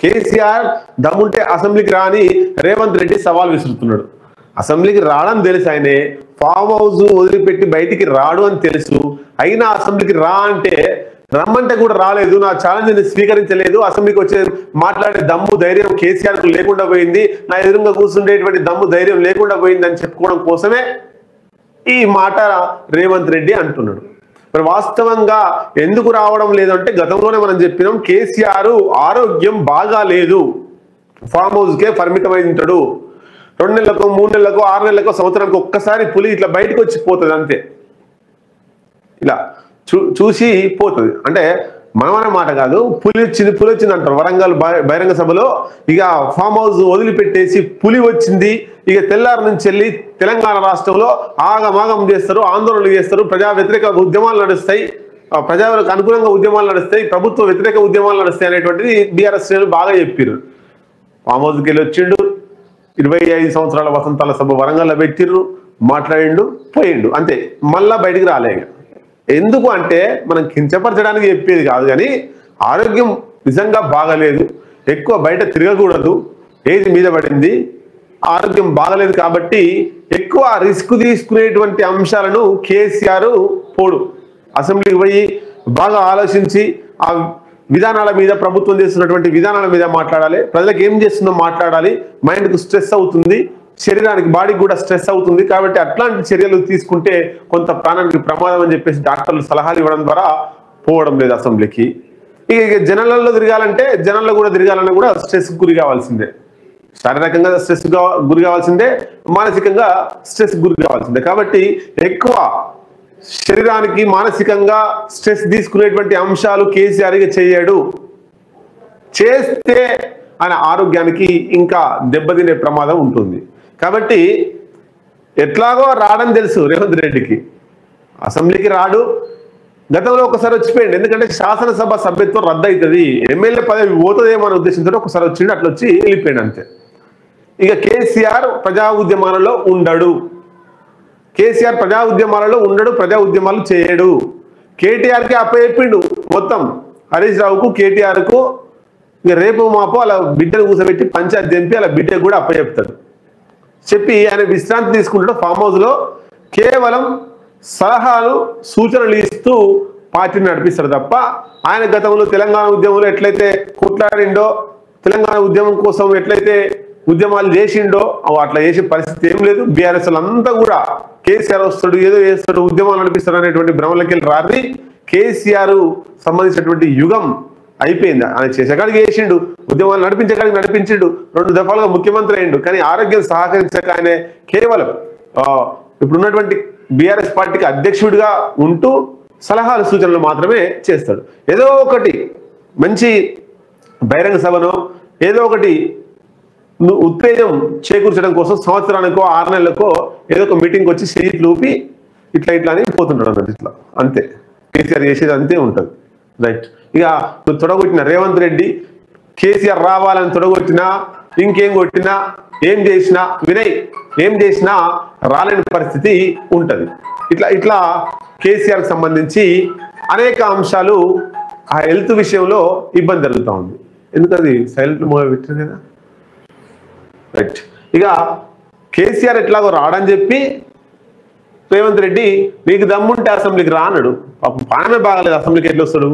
కేసీఆర్ దమ్ముంటే అసెంబ్లీకి రాని రేవంత్ రెడ్డి సవాల్ విసురుతున్నాడు. అసెంబ్లీకి రావడం తెలుసు, ఆయనే ఫామ్ హౌస్ వదిలిపెట్టి బయటికి రాడు అని తెలుసు. అయినా అసెంబ్లీకి రా అంటే రమ్మంటే కూడా రాలేదు, నా ఛాలెంజ్ స్వీకరించలేదు, అసెంబ్లీకి వచ్చే మాట్లాడే దమ్ము ధైర్యం కేసీఆర్ కు లేకుండా పోయింది, నా ఎదురుగా కూర్చుండేటువంటి దమ్ము ధైర్యం లేకుండా పోయింది అని చెప్పుకోవడం కోసమే ఈ మాట రేవంత్ రెడ్డి అంటున్నాడు. మరి వాస్తవంగా ఎందుకు రావడం లేదంటే గతంలోనే మనం చెప్పినాం, కేసీఆర్ ఆరోగ్యం బాగా లేదు, ఫామ్ హౌస్ కే పరిమితమై ఉంటాడు. 2 నెలలకు 3 నెలలకు 6 నెలలకు సంవత్సరానికి ఒక్కసారి పులి ఇట్లా బయటకు వచ్చి పోతుంది అంతే, ఇలా చూసి పోతుంది. అంటే మనమనే మాట కాదు, పులి వచ్చింది అంటారు. వరంగల్ బహిరంగ సభలో ఇక ఫామ్ హౌస్ వదిలిపెట్టేసి పులి వచ్చింది, ఇక తెల్లారి నుంచి వెళ్ళి తెలంగాణ రాష్ట్రంలో ఆగమాగం చేస్తారు, ఆందోళనలు చేస్తారు, ప్రజా వ్యతిరేక ఉద్యమాలు నడుస్తాయి, ప్రజలకు అనుకూలంగా ఉద్యమాలు నడుస్తాయి, ప్రభుత్వ వ్యతిరేక ఉద్యమాలు నడుస్తాయి అనేటువంటిది బీఆర్ఎస్ శ్రేణులు బాగా చెప్పారు. ఫామ్ హౌస్కి వెళ్ళి వచ్చిండు, 25 సంవత్సరాల వసంతాల సభ వరంగల్లో పెట్టిర్రు, మాట్లాడిండు, పోయిండు, అంతే, మళ్ళా బయటికి రాలే. ఎందుకు అంటే మనం కించపరచడానికి చెప్పేది కాదు, కానీ ఆరోగ్యం నిజంగా బాగలేదు, ఎక్కువ బయట తిరగకూడదు, ఏజ్ మీద పడింది, ఆరోగ్యం బాగలేదు కాబట్టి ఎక్కువ రిస్క్ తీసుకునేటువంటి అంశాలను కేసీఆర్ పోడు. అసెంబ్లీకి పోయి బాగా ఆలోచించి ఆ విధానాల మీద, ప్రభుత్వం చేస్తున్నటువంటి విధానాల మీద మాట్లాడాలి, ప్రజలకు ఏం చేస్తుందో మాట్లాడాలి, మైండ్కు స్ట్రెస్ అవుతుంది, శరీరానికి బాడీకి కూడా స్ట్రెస్ అవుతుంది, కాబట్టి అట్లాంటి చర్యలు తీసుకుంటే కొంత ప్రాణానికి ప్రమాదం అని చెప్పేసి డాక్టర్లు సలహాలు ఇవ్వడం ద్వారా పోవడం లేదు అసెంబ్లీకి. ఇక జనాలలో తిరగాలంటే జనాల్లో కూడా తిరగాలన్నా కూడా స్ట్రెస్ గురి కావాల్సిందే, శారీరకంగా స్ట్రెస్ గురి కావాల్సిందే, మానసికంగా స్ట్రెస్ గురి కావాల్సిందే. కాబట్టి ఎక్కువ శరీరానికి మానసికంగా స్ట్రెస్ తీసుకునేటువంటి అంశాలు కేసీఆర్ చేయడు. చేస్తే ఆయన ఆరోగ్యానికి ఇంకా దెబ్బతినే ప్రమాదం ఉంటుంది. కాబట్టి ఎట్లాగో రావడం తెలుసు రేవంత్ రెడ్డికి, అసెంబ్లీకి రాడు, గతంలో ఒకసారి వచ్చిపోయింది, ఎందుకంటే శాసనసభ సభ్యత్వం రద్దు అవుతుంది, ఎమ్మెల్యే పదవి పోతుందేమో అనే ఉద్దేశంతో ఒకసారి వచ్చిండు, అట్లా వచ్చి వెళ్ళిపోయాడు అంతే. ఇక కేసీఆర్ ప్రజా ఉద్యమాలలో ఉండడు, కేసీఆర్ ప్రజా ఉద్యమాలలో ఉండడు, ప్రజా ఉద్యమాలు చేయడు. కేటీఆర్కి అప్పచెప్పిండు మొత్తం, హరీష్ రావుకు కేటీఆర్కు, ఇక రేపు మాపో అలా బిడ్డను కూర్చోబెట్టి పంచాయతీ దింపి అలా బిడ్డకు కూడా అప్పచెప్తాడు. చెప్పి ఆయన విశ్రాంతి తీసుకుంటాడు ఫామ్ హౌస్లో, కేవలం సలహాలు సూచనలు ఇస్తూ పార్టీని నడిపిస్తాడు తప్ప ఆయన గతంలో తెలంగాణ ఉద్యమంలో ఎట్లయితే కొట్లాడిండో, తెలంగాణ ఉద్యమం కోసం ఎట్లయితే ఉద్యమాలు చేసిండో అట్లా చేసే పరిస్థితి ఏం లేదు. బీఆర్ఎస్ అంతా కూడా కేసీఆర్ వస్తాడు, ఏదో చేస్తాడు, ఉద్యమాలు నడిపిస్తాడు అనేటువంటి భ్రమలకి వెళ్ళి రారి కేసీఆర్ సంబంధించినటువంటి యుగం అయిపోయింది. ఆయన చేసేకాడికి చేసిండు, ఉద్యమాలు నడిపించేకాడికి నడిపించిండు, 2 దఫాలుగా ముఖ్యమంత్రి అయిండు, కానీ ఆరోగ్యం సహకరించక ఆయన కేవలం ఇప్పుడున్నటువంటి బీఆర్ఎస్ పార్టీకి అధ్యక్షుడిగా ఉంటూ సలహాలు సూచనలు మాత్రమే చేస్తాడు. ఏదో ఒకటి మంచి బహిరంగ సభనో ఏదో ఒకటి ఉత్తేజం చేకూర్చడం కోసం సంవత్సరానికో 6 నెలలకో ఏదో ఒక మీటింగ్కి వచ్చి సీట్లు ఊపి ఇట్లా అని పోతుంటాడు అన్నట్టు, ఇట్లా అంతే కేసీఆర్ చేసేది అంతే ఉంటుంది. రైట్. ఇక నువ్వు తొడగొట్టిన రేవంత్ రెడ్డి, కేసీఆర్ రావాలని తొడగొట్టినా, ఇంకేం కొట్టినా, ఏం చేసినా, వినయ్ ఏం చేసినా రాలేని పరిస్థితి ఉంటుంది. ఇట్లా కేసీఆర్కి సంబంధించి అనేక అంశాలు ఆ హెల్త్ విషయంలో ఇబ్బంది జరుగుతూ ఉంది. ఎందుకది సైలెంట్ మూవ్ పెట్టారు కదా. రైట్. ఇక కేసీఆర్ ఎట్లాగో రాడని చెప్పి రేవంత్ రెడ్డి నీకు దమ్ముంటే అసెంబ్లీకి రా అన్నాడు. పాపం పానమే బాగలేదు, అసెంబ్లీకి ఎట్లా వస్తాడు?